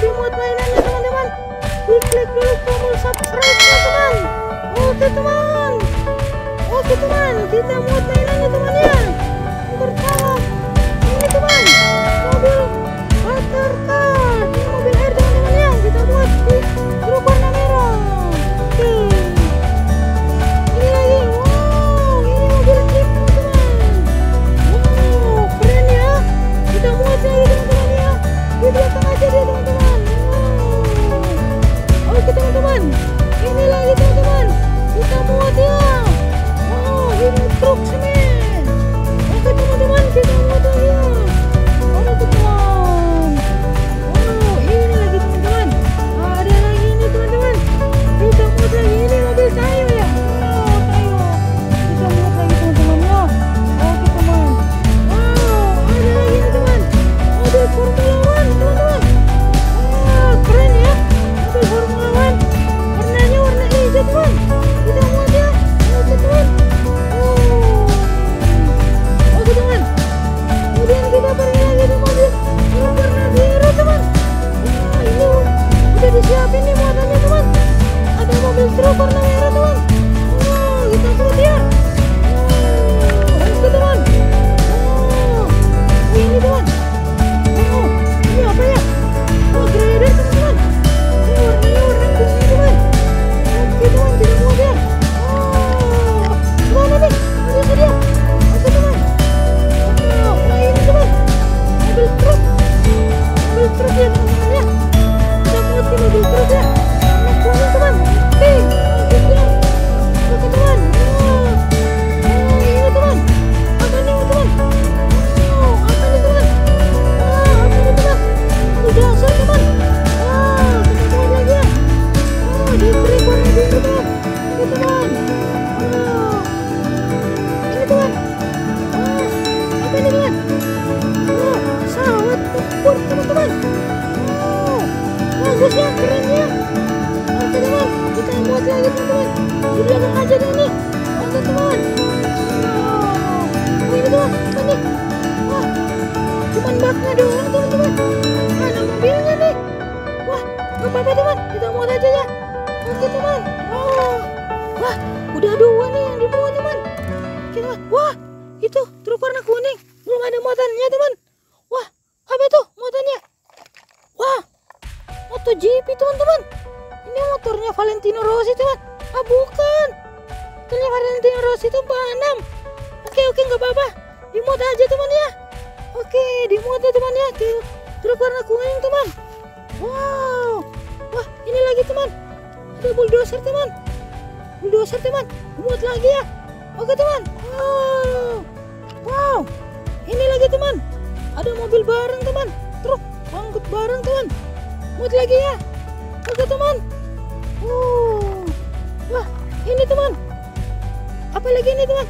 dimuat mainannya teman-teman. Klik dulu tombol subscribe teman-teman. Oke teman. Oke teman, kita muat mainannya teman ya. Yang pertama ini teman, mobil watercar. Ini mobil air teman-teman ya. Kita buat di truk warna merah. Oke. Ini lagi, wow, ini mobil jeep teman-teman. Wow, keren ya. Kita muat lagi teman-teman ya. Di belakang aja dia teman-teman. Wow. Oke teman-teman, ini lagi teman-teman. Kita muat ya. Wow, ini truk semen. Oke teman-teman, kita muat lagi ya. Oke teman. Wow, ini lagi teman-teman. Ada lagi ini teman-teman. Kita muat lagi, ini mobil Tayo ya. Wow, Tayo. Kita muat lagi teman-teman ya. Oke teman. Wow, ada lagi ini teman. Mobil Formula One teman-teman. Wah, keren ya. Mobil Formula One. Warnanya warna hijau teman. Kita muat ya. Oke teman. Oke teman. Kemudian kita pergi lagi di mobil yang warna biru teman. Wah, ini udah disiapin nih muatannya teman. Ada mobil truk warna merah teman. Wow, kita muat ya. Wow, oke teman. Wow, ini teman. Wow, ini apa ya? Oh, grader teman-teman. Ini warnanya warna kuning teman. Oke teman, kita muat ya. Wow, gimana nih? Ada dia. Oke teman. Wow, wah ini teman. Mobil truk. Mobil truk ya teman-teman ya. Kita muat di mobil truk ya. Warna kuning teman. Oke. Oke teman. Oke teman. Wow. Oh, ini teman. Apa nih teman? Wow, apa nih teman? Wah, apa nih teman? Ini dasar teman. Wah, kita muat lagi ya. Oh, di truk warna biru teman. Oke teman. Wow. Ini teman. Wah, apa ini teman? Wah, pesawat tempur teman-teman. Wow, bagus ya, keren ya. Oke teman, kita muat lagi teman-teman. Di belakang aja deh ini. Oke teman. Wow, ini teman, apa nih? Wah, cuman baknya doang teman-teman. Mana mobilnya nih? Wah, gak apa-apa teman, kita muat aja ya. Oke teman. Wow, wah, udah dua nih yang dimuat teman. Oke teman, wah, itu truk warna kuning. Belum ada muatannya teman. Wah, apa itu muatannya? Wah, MotoGP teman-teman. Ini motornya Valentino Rossi teman. Ah bukan, motornya Valentino Rossi itu Pan 6. Oke nggak apa-apa, dimuat aja teman ya. Oke, dimuat ya teman ya. Truk warna kuning teman. Wow, wah ini lagi teman. Ada bulldozer teman. Bulldozer teman, dimuat lagi ya. Oke teman. Wow, wow, ini lagi teman. Ada mobil bareng teman. Truk angkut bareng teman. Muat lagi ya. Oke teman. Wah, ini teman. Apa lagi ini teman?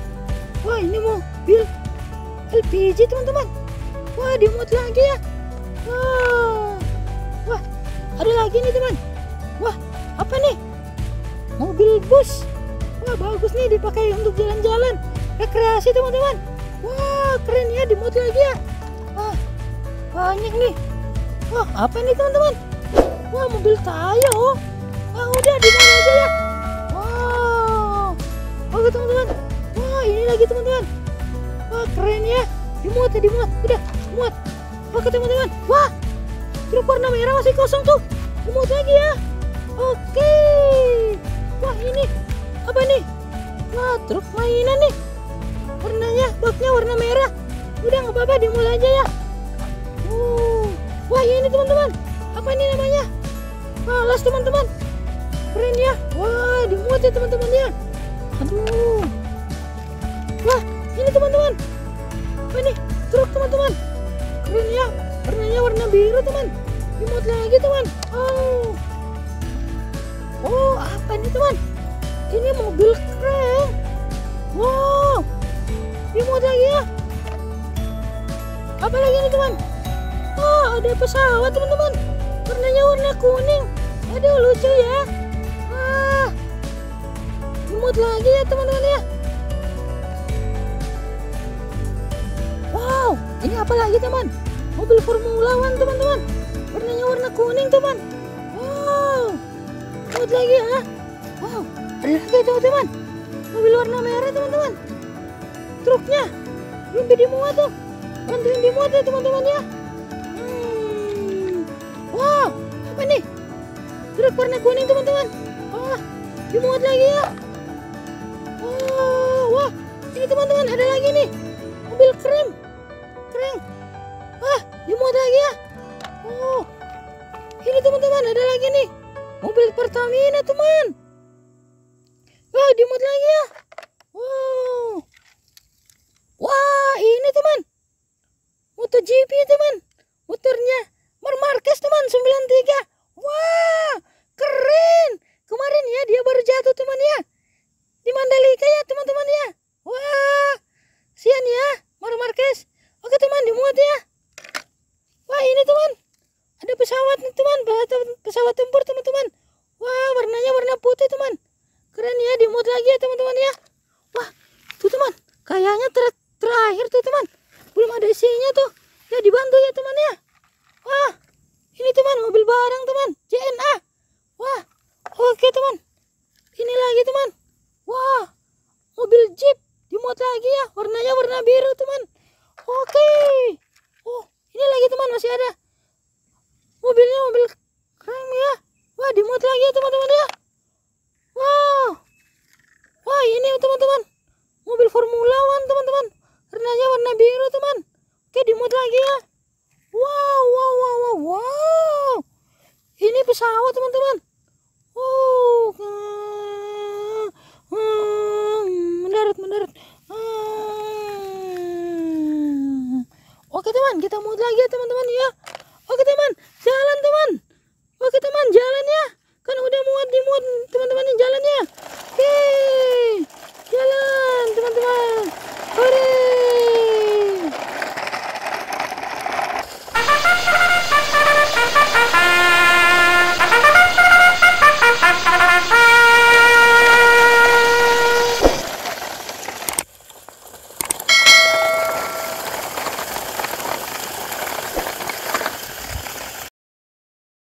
Wah, ini mobil LPG teman-teman. Wah, dimuat lagi ya. Wah, ada lagi nih teman. Wah, apa nih? Mobil bus. Wah, bagus nih dipakai untuk jalan-jalan rekreasi teman-teman. Wah, keren ya, dimuat lagi ya. Wah, banyak nih. Wah, apa nih teman-teman? Wah, mobil Tayo. Wah, udah dimuat aja ya. Wow, oke teman-teman. Wah, ini lagi teman-teman. Wah, keren ya. Dimuat ya, dimuat. Udah, muat. Oke teman-teman. Wah, truk warna merah masih kosong tuh. Dimuat lagi ya. Oke. Wah, ini apa nih? Wah, truk mainan nih. Warnanya, baknya warna merah. Udah nggak apa-apa, dimulai aja ya. Wah, ini teman-teman. Apa ini namanya? Alas teman-teman. Keren ya. Wah, dimuat ya teman-teman ya. Aduh. Wah, ini teman-teman. Apa ini? Truk teman-teman. Keren ya. Warnanya warna biru teman. Dimuat lagi teman. Oh, apa ini teman? Ini mobil keren. Wow, dimuat lagi ya. Apa lagi ini teman? Oh, ada pesawat teman-teman. Warnanya warna kuning. Aduh, lucu ya. Wah, dimuat lagi ya teman-teman ya. Wow, ini apa lagi teman? Mobil Formula One teman-teman. warnanya warna kuning teman. Wow, muat lagi ya. Wow, ada lagi teman-teman, mobil warna merah teman-teman. Truknya belum dimuat tuh, bantuin dimuat ya teman-teman ya. Wow, apa nih? Truk warna kuning teman-teman. Wah, dimuat lagi ya. Wah, ini teman-teman ada lagi nih, mobil keren. Wah, dimuat lagi ya. Oh, ini teman-teman ada lagi nih, mobil Pertamina teman. Wah, dimuat lagi ya. Wow, wah ini teman, MotoGP teman, motornya Marc Marquez teman 93. Wah, keren. Kemarin ya dia baru jatuh teman ya, di Mandalika ya teman-teman ya. Wah, sian ya Marc Marquez. Oke teman, dimuat ya. Wah ini teman, ada pesawat nih teman, pesawat tempur teman-teman. Wah, warnanya warna putih teman, keren ya, dimuat lagi ya teman-teman ya. Wah, tuh teman, kayaknya terakhir tuh teman, belum ada isinya tuh ya, dibantu ya teman ya. Wah, ini teman, mobil barang teman, JNA. Wah, oke teman, ini lagi teman. Wah, mobil Jeep dimuat lagi ya, warnanya warna biru teman. Oke. Oh, ini lagi teman, masih ada mobilnya, mobil keren ya. Wah, dimuat lagi ya teman-teman ya. Wow, wah ini teman-teman, mobil Formula One teman-teman, warnanya warna biru teman. Oke, dimuat lagi ya. Wow, ini pesawat teman-teman. Oh, mendarat. Oke teman, kita muat lagi ya teman-teman ya. Oke teman, jalan teman.